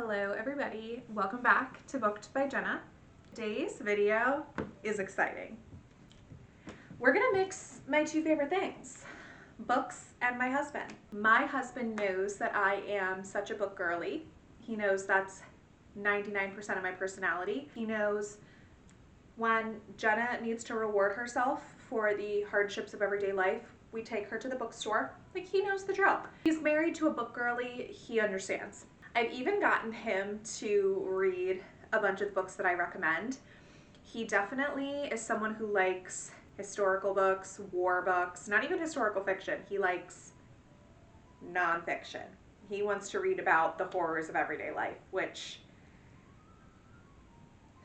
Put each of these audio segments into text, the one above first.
Hello everybody, welcome back to Booked by Jenna. Today's video is exciting. We're gonna mix my two favorite things, books and my husband. My husband knows that I am such a book girly. He knows that's 99% of my personality. He knows when Jenna needs to reward herself for the hardships of everyday life, we take her to the bookstore. Like, he knows the drill. He's married to a book girly, he understands. I've even gotten him to read a bunch of books that I recommend. He definitely is someone who likes historical books, war books, not even historical fiction. He likes nonfiction. He wants to read about the horrors of everyday life, which,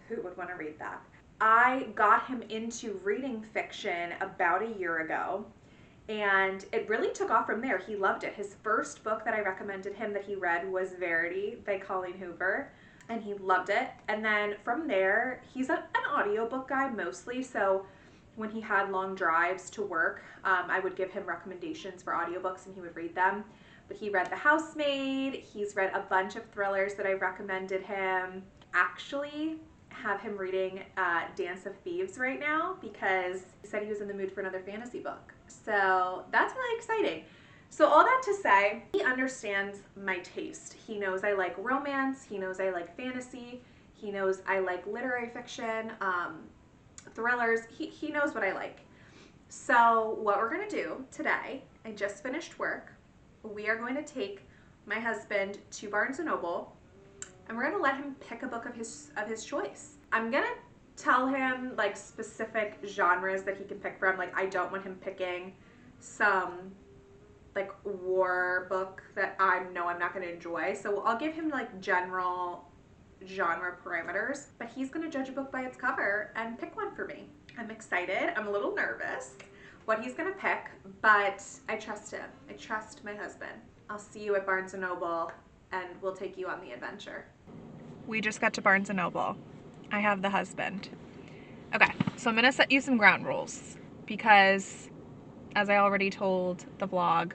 who would want to read that? I got him into reading fiction about a year ago, and it really took off from there. He loved it. His first book that I recommended him that he read was Verity by Colleen Hoover, and he loved it. And then from there, he's an audiobook guy mostly, so when he had long drives to work, I would give him recommendations for audiobooks and he would read them. But he read The Housemaid, he's read a bunch of thrillers that I recommended him. Actually, have him reading Dance of Thieves right now because he said he was in the mood for another fantasy book. So that's really exciting. So all that to say, he understands my taste. He knows I like romance, he knows I like fantasy, he knows I like literary fiction, thrillers, he knows what I like. So what we're gonna do today, I just finished work, we are going to take my husband to Barnes & Noble and we're gonna let him pick a book of his choice. I'm gonna tell him like specific genres that he can pick from. Like, I don't want him picking some like war book that I know I'm not gonna enjoy. So I'll give him like general genre parameters, but he's gonna judge a book by its cover and pick one for me. I'm excited, I'm a little nervous what he's gonna pick, but I trust him. I trust my husband. I'll see you at Barnes & Noble and we'll take you on the adventure. We just got to Barnes & Noble. I have the husband. Okay, so I'm gonna set you some ground rules because, as I already told the vlog,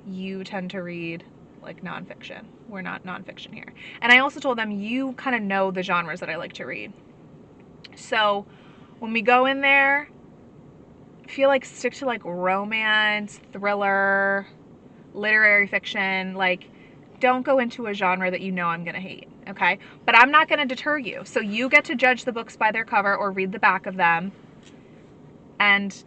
you tend to read like nonfiction. We're not nonfiction here. And I also told them you kind of know the genres that I like to read. So when we go in there, I feel like stick to like romance, thriller, literary fiction. Like, don't go into a genre that you know I'm gonna hate, okay? But I'm not gonna deter you. So you get to judge the books by their cover or read the back of them and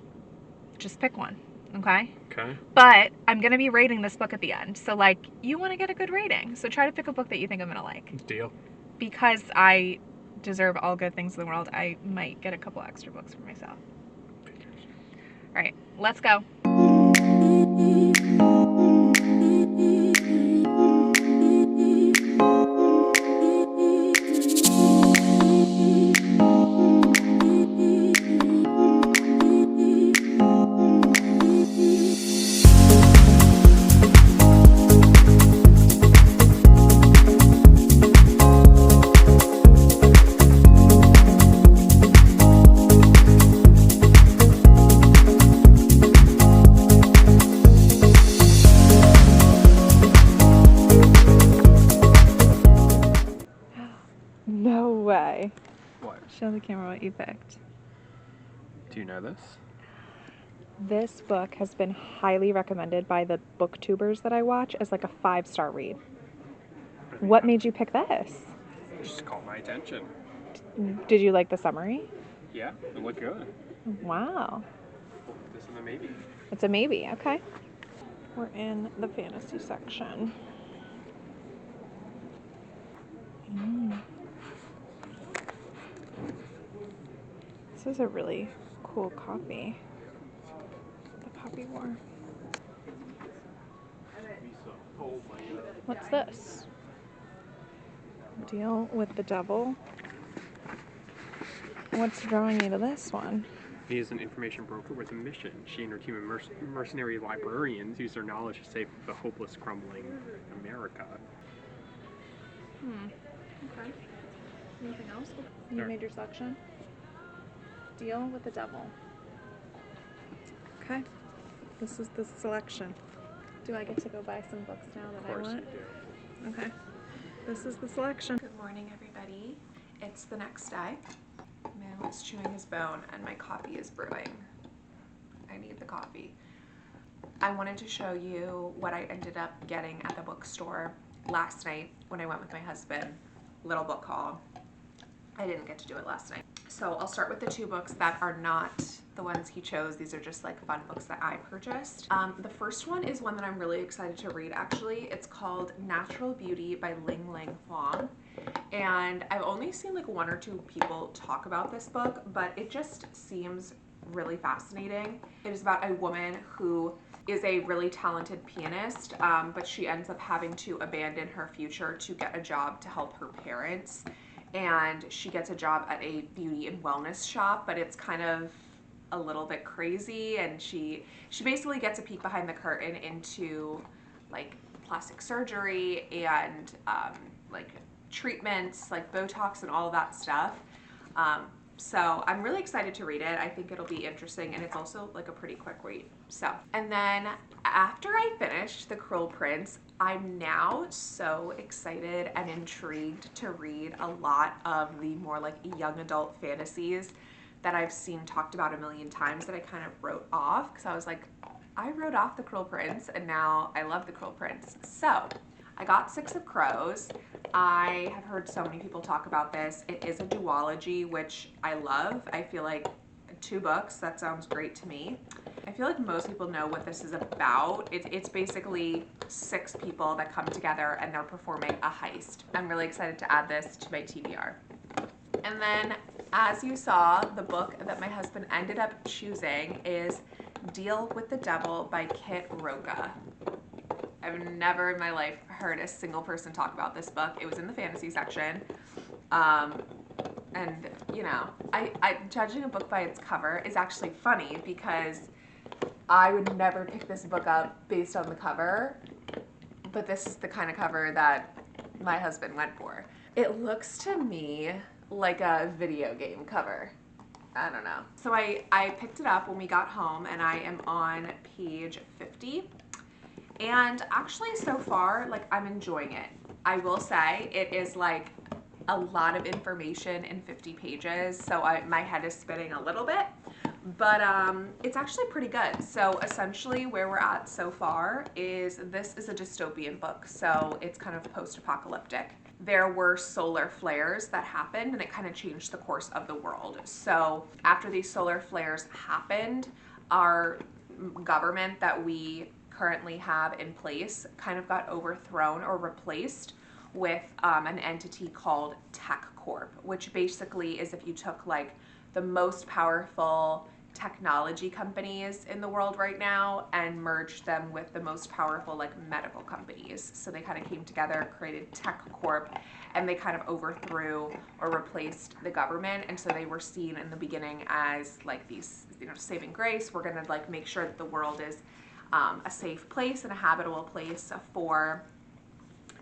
just pick one, okay? Okay. But I'm gonna be rating this book at the end. So like, you wanna get a good rating. So try to pick a book that you think I'm gonna like. Deal. Because I deserve all good things in the world, I might get a couple extra books for myself. All right, let's go. No way. What? Show the camera what you picked. Do you know this? This book has been highly recommended by the booktubers that I watch as like a 5-star read. What made you pick this? It just caught my attention. Did you like the summary? Yeah, it looked good. Wow. Well, this is a maybe. It's a maybe, okay. We're in the fantasy section. This is a really cool copy. The Poppy War. What's this? Deal with the Devil. What's drawing you to this one? He is an information broker with a mission. She and her team of mercenary librarians use their knowledge to save the hopeless, crumbling America. Okay. Anything else? You made your selection? Deal with the Devil. Okay. This is the selection. Do I get to go buy some books now that I want? Of course you do. Okay. This is the selection. Good morning, everybody. It's the next day. Moo is chewing his bone and my coffee is brewing. I need the coffee. I wanted to show you what I ended up getting at the bookstore last night when I went with my husband. Little book haul. I didn't get to do it last night. So I'll start with the two books that are not the ones he chose. These are just like fun books that I purchased. The first one is one that I'm really excited to read actually. It's called Natural Beauty by Ling Lang Huang. And I've only seen like one or two people talk about this book, but it just seems really fascinating. It is about a woman who is a really talented pianist, but she ends up having to abandon her future to get a job to help her parents. And she gets a job at a beauty and wellness shop, but it's kind of a little bit crazy, and she basically gets a peek behind the curtain into like plastic surgery and like treatments like Botox and all of that stuff. So I'm really excited to read it. I think it'll be interesting, and it's also like a pretty quick read. So, and then after I finished The Cruel Prince, I'm now so excited and intrigued to read a lot of the more like young adult fantasies that I've seen talked about a million times that I kind of wrote off, because I was like, I wrote off The Cruel Prince and now I love The Cruel Prince. So I got Six of Crows. I have heard so many people talk about this. It is a duology, which I love. I feel like 2 books, that sounds great to me. I feel like most people know what this is about. It's basically 6 people that come together and they're performing a heist. I'm really excited to add this to my TBR. And then, as you saw, the book that my husband ended up choosing is Deal with the Devil by Kit Roca. I've never in my life heard a single person talk about this book. It was in the fantasy section. And, you know, I judging a book by its cover is actually funny, because I would never pick this book up based on the cover, but this is the kind of cover that my husband went for. It looks to me like a video game cover. I don't know. So I picked it up when we got home, and I am on page 50. And actually so far, like, I'm enjoying it. I will say it is like a lot of information in 50 pages, so my head is spinning a little bit, but it's actually pretty good. So essentially where we're at so far is this is a dystopian book, so it's kind of post-apocalyptic. There were solar flares that happened, and it kind of changed the course of the world. So after these solar flares happened, our government that we currently have in place kind of got overthrown or replaced with an entity called Tech Corp, which basically is if you took like the most powerful technology companies in the world right now and merged them with the most powerful like medical companies. So they kind of came together, created Tech Corp, and they kind of overthrew or replaced the government. And so they were seen in the beginning as like these, you know, saving grace. We're gonna like make sure that the world is a safe place and a habitable place for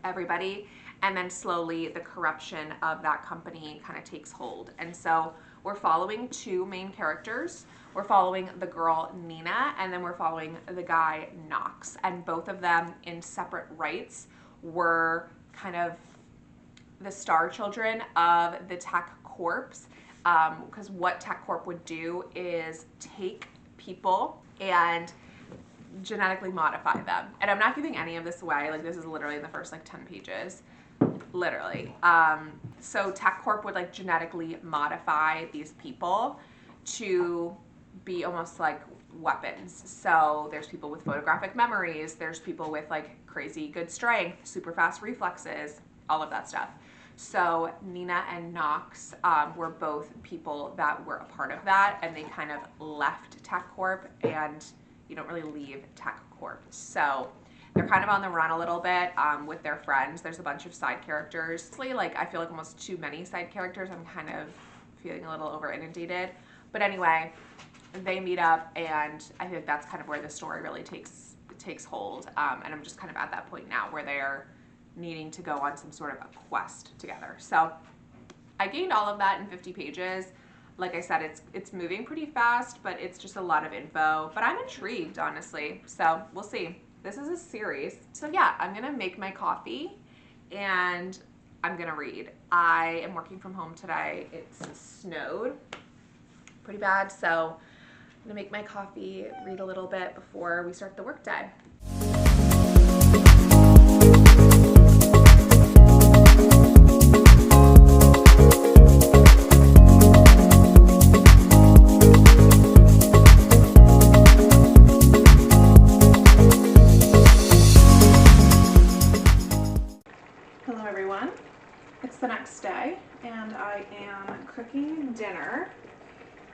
everybody. And then slowly the corruption of that company kind of takes hold. And so we're following 2 main characters. We're following the girl Nina, and then we're following the guy Knox. And both of them in separate rights were kind of the star children of the Tech Corps. Because what Tech Corp would do is take people and genetically modify them. And I'm not giving any of this away. Like, this is literally in the first like 10 pages. Literally. So Tech Corp would like genetically modify these people to be almost like weapons. So there's people with photographic memories, there's people with like crazy good strength, super fast reflexes, all of that stuff. So Nina and Knox were both people that were a part of that, and they kind of left Tech Corp, and you don't really leave Tech Corp. So they're kind of on the run a little bit with their friends. There's a bunch of side characters. Like, I feel like almost too many side characters. I'm kind of feeling a little over inundated. But anyway, they meet up, and I think that's kind of where the story really takes hold. And I'm just kind of at that point now where they're needing to go on some sort of a quest together. So I gained all of that in 50 pages. Like I said, it's moving pretty fast, but it's just a lot of info. But I'm intrigued, honestly. So we'll see. This is a series. So yeah, I'm gonna make my coffee, and I'm gonna read. I am working from home today. It's snowed pretty bad, so I'm gonna make my coffee, read a little bit before we start the workday. Hello everyone. It's the next day and I am cooking dinner.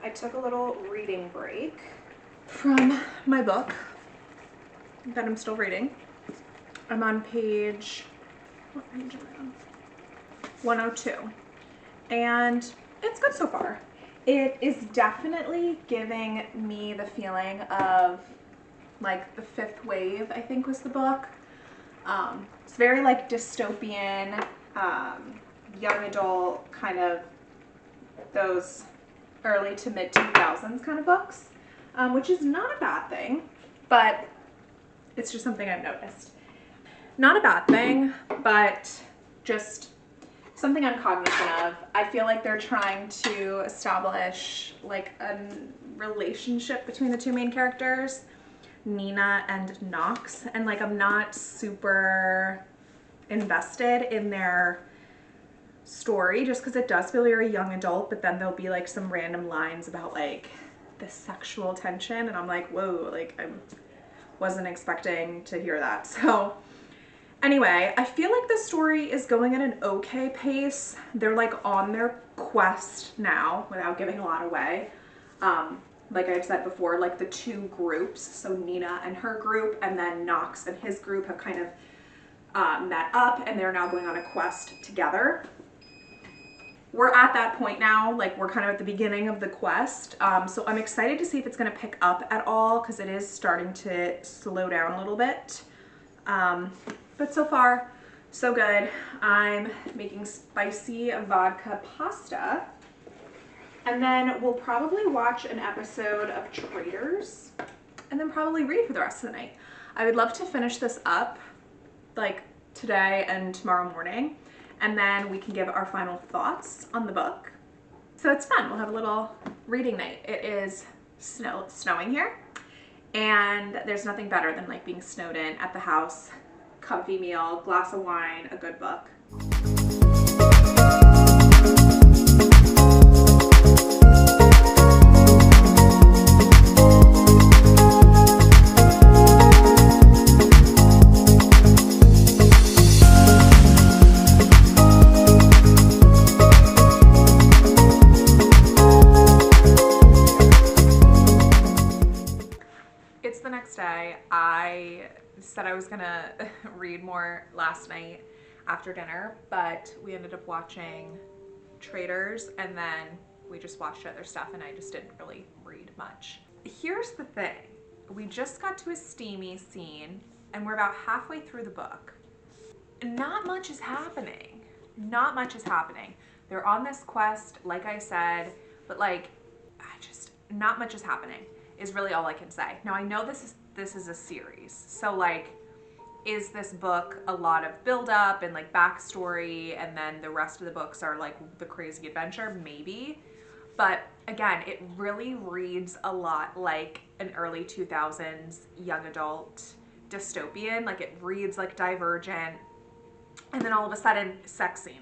I took a little reading break from my book that I'm still reading. I'm on page, what page am I on? 102. And it's good so far. It is definitely giving me the feeling of like the Fifth Wave, I think was the book. It's very like dystopian, young adult, kind of those early to mid 2000s kind of books, which is not a bad thing, but it's just something I've noticed. Not a bad thing, but just something I'm cognizant of. I feel like they're trying to establish like a relationship between the two main characters, Nina and Knox, and like I'm not super invested in their story just because it does feel very young adult, but then there'll be like some random lines about like the sexual tension and I'm like, whoa, like I wasn't expecting to hear that. So anyway, I feel like the story is going at an okay pace. They're like on their quest now without giving a lot away. Like I've said before, like the two groups, so Nina and her group and then Knox and his group have kind of met up and they're now going on a quest together. We're at that point now, like we're kind of at the beginning of the quest. So I'm excited to see if it's gonna pick up at all because it is starting to slow down a little bit. But so far, so good. I'm making spicy vodka pasta. And then we'll probably watch an episode of Traitors and then probably read for the rest of the night. I would love to finish this up like today and tomorrow morning, and then we can give our final thoughts on the book. So it's fun. We'll have a little reading night. It is snowing here, and there's nothing better than like being snowed in at the house, comfy meal, glass of wine, a good book. It's the next day. I said I was gonna read more last night after dinner, but we ended up watching Traitors and then we just watched other stuff and I just didn't really read much. Here's the thing. We just got to a steamy scene and we're about halfway through the book. Not much is happening. Not much is happening. They're on this quest, like I said, but like, not much is happening is really all I can say. Now I know this is a series, so like, is this book a lot of build up and like backstory and then the rest of the books are like the crazy adventure? Maybe. But again, it really reads a lot like an early 2000s young adult dystopian. Like it reads like Divergent, and then all of a sudden, sex scene.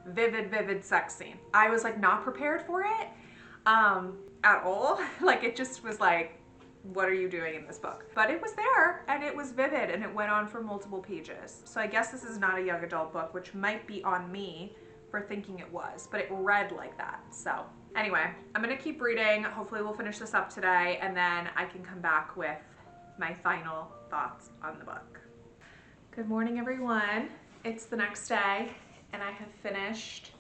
Vivid sex scene. I was like not prepared for it at all. Like it just was like, what are you doing in this book? But it was there and it was vivid and it went on for multiple pages. So I guess this is not a young adult book, which might be on me for thinking it was, but it read like that. So anyway, I'm gonna keep reading. Hopefully we'll finish this up today and then I can come back with my final thoughts on the book. Good morning, everyone. It's the next day and I have finished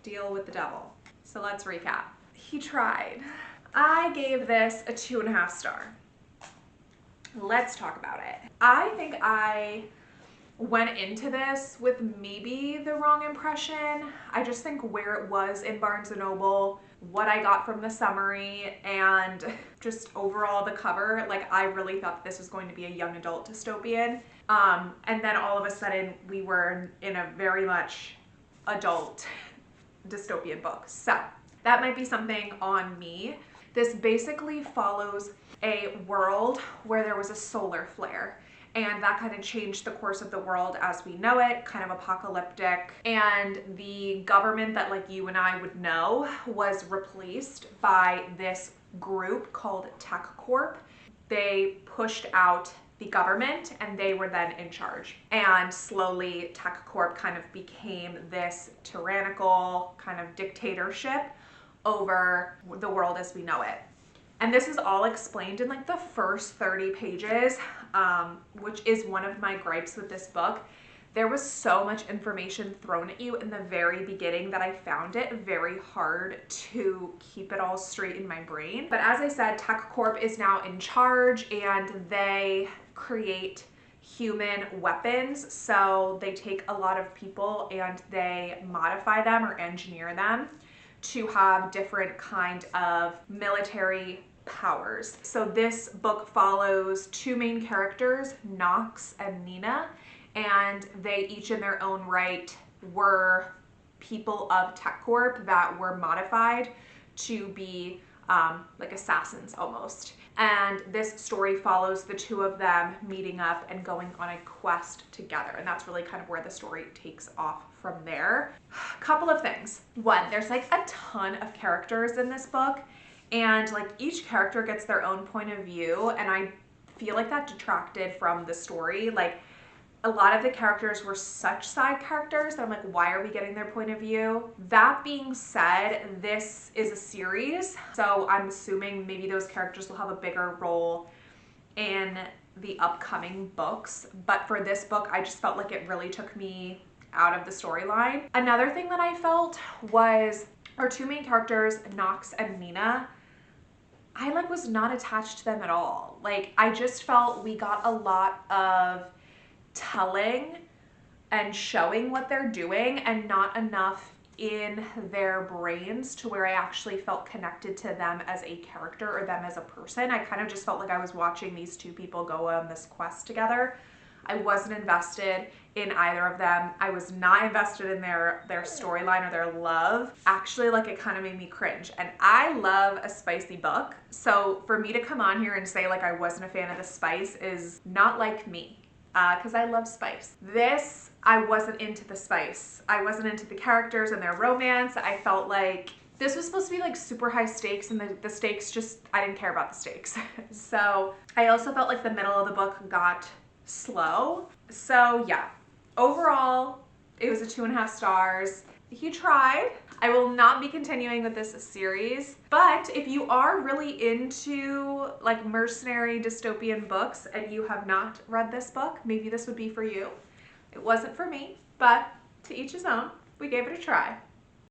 Deal with the Devil. So let's recap. He tried. I gave this a 2.5 stars. Let's talk about it. I think I went into this with maybe the wrong impression. I just think where it was in Barnes & Noble, what I got from the summary, and just overall the cover, like I really thought this was going to be a young adult dystopian. And then all of a sudden we were in a very much adult dystopian book. So that might be something on me. This basically follows a world where there was a solar flare, and that kind of changed the course of the world as we know it, kind of apocalyptic. And the government that like you and I would know was replaced by this group called TechCorp. They pushed out the government and they were then in charge. And slowly TechCorp kind of became this tyrannical kind of dictatorship over the world as we know it. And this is all explained in like the first 30 pages, which is one of my gripes with this book. There was so much information thrown at you in the very beginning that I found it very hard to keep it all straight in my brain. But as I said, TechCorp is now in charge and they create human weapons. So they take a lot of people and they modify them or engineer them to have different kind of military powers. So this book follows two main characters, Knox and Nina, and they each in their own right were people of TechCorp that were modified to be like assassins almost. And this story follows the two of them meeting up and going on a quest together. And that's really kind of where the story takes off from there. Couple of things. One, there's like a ton of characters in this book, and like each character gets their own point of view, and I feel like that detracted from the story. Like a lot of the characters were such side characters that I'm like, why are we getting their point of view? That being said, this is a series, so I'm assuming maybe those characters will have a bigger role in the upcoming books. But for this book, I just felt like it really took me out of the storyline. Another thing that I felt was our two main characters, Knox and Nina, I like was not attached to them at all. Like I just felt we got a lot of telling and showing what they're doing and not enough in their brains to where I actually felt connected to them as a character or them as a person. I kind of just felt like I was watching these two people go on this quest together. I wasn't invested in either of them. I was not invested in their storyline or their love. Actually, like it kind of made me cringe. And I love a spicy book. So for me to come on here and say like I wasn't a fan of the spice is not like me. Because I love spice. This, I wasn't into the spice. I wasn't into the characters and their romance. I felt like this was supposed to be like super high stakes, and the stakes just, I didn't care about the stakes. So I also felt like the middle of the book got slow. So yeah, overall, it was a 2.5 stars. He tried. I will not be continuing with this series, but if you are really into like mercenary dystopian books and you have not read this book, maybe this would be for you. It wasn't for me, but to each his own. We gave it a try.